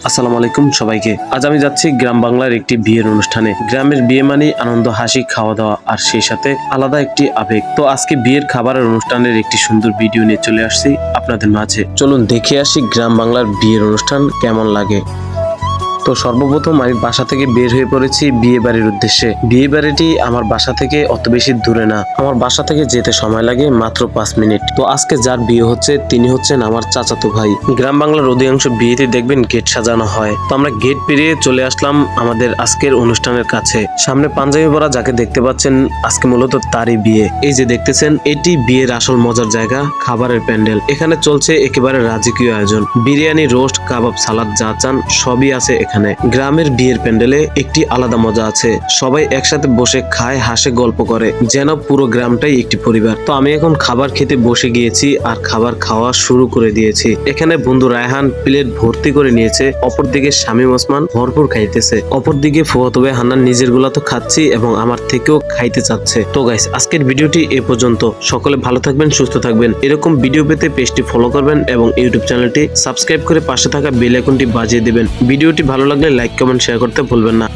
আসসালামু আলাইকুম সবাইকে। আজ আমি যাচ্ছি গ্রাম বাংলার একটি বিয়ের অনুষ্ঠানে। গ্রামের বিয়ে মানে আনন্দ, হাসি, খাওয়া দাওয়া আর সেই সাথে আলাদা একটি আবেগ। তো আজকে বিয়ের খাবারের অনুষ্ঠানের একটি সুন্দর ভিডিও নিয়ে চলে আসছি আপনাদের মাঝে। চলুন দেখে আসি গ্রাম বাংলার বিয়ের অনুষ্ঠান কেমন লাগে। তো সর্বপ্রথম আমি বাসা থেকে বের হয়ে পড়েছি বিয়ে বাড়ির উদ্দেশ্যে। বিয়ে বাড়িটি আমার বাসা থেকে অত বেশি দূরে না, আমার বাসা থেকে যেতে সময় লাগে মাত্র 5 মিনিট। তো আজকে যার বিয়ে হচ্ছে তিনি হচ্ছেন আমার চাচাতো ভাই। গ্রাম বাংলার অধিকাংশ বিয়েতে দেখবেন গেট সাজানো হয়। তো আমরা গেট পেরিয়ে চলে আসলাম আমাদের আজকের অনুষ্ঠানের কাছে। সামনে পাঞ্জাবি পরা যাকে দেখতে পাচ্ছেন আজকে মূলত তারই বিয়ে। এই যে দেখতেছেন এটি বিয়ের আসল মজার জায়গা, খাবারের প্যান্ডেল। এখানে চলছে একেবারে রাজকীয় আয়োজন। বিরিয়ানি, রোস্ট, কাবাব, সালাদ যা চান সবই আছে এখানে। গ্রামের বিয়ের প্যান্ডেলে একটি আলাদা মজা আছে। সবাই একসাথে বসে খায়, হাসে, গল্প করে, যেন পুরো গ্রামটাই একটি পরিবার। তো আমি এখন খাবার খেতে বসে গিয়েছি আর খাবার খাওয়া শুরু করে দিয়েছি। এখানে বন্ধু রায়হান প্লেট ভর্তি করে নিয়েছে, অপরদিকে শামীম ওসমান ভরপুর খাইতেছে, অপরদিকে ফুয়াতো ভাই হান্নান নিজের গুলা তো খাচ্ছি এবং আমার থেকেও খাইতে চাচ্ছে। তো গাইস, আজকের ভিডিওটি এ পর্যন্ত। সকলে ভালো থাকবেন, সুস্থ থাকবেন। এরকম ভিডিও পেতে পেজটি ফলো করবেন এবং ইউটিউব চ্যানেলটি সাবস্ক্রাইব করে পাশে থাকা বেল আইকনটি বাজিয়ে দিবেন। ভিডিওটি ভালো লাগলে লাইক, কমেন্ট, শেয়ার করতে ভুলবেন না।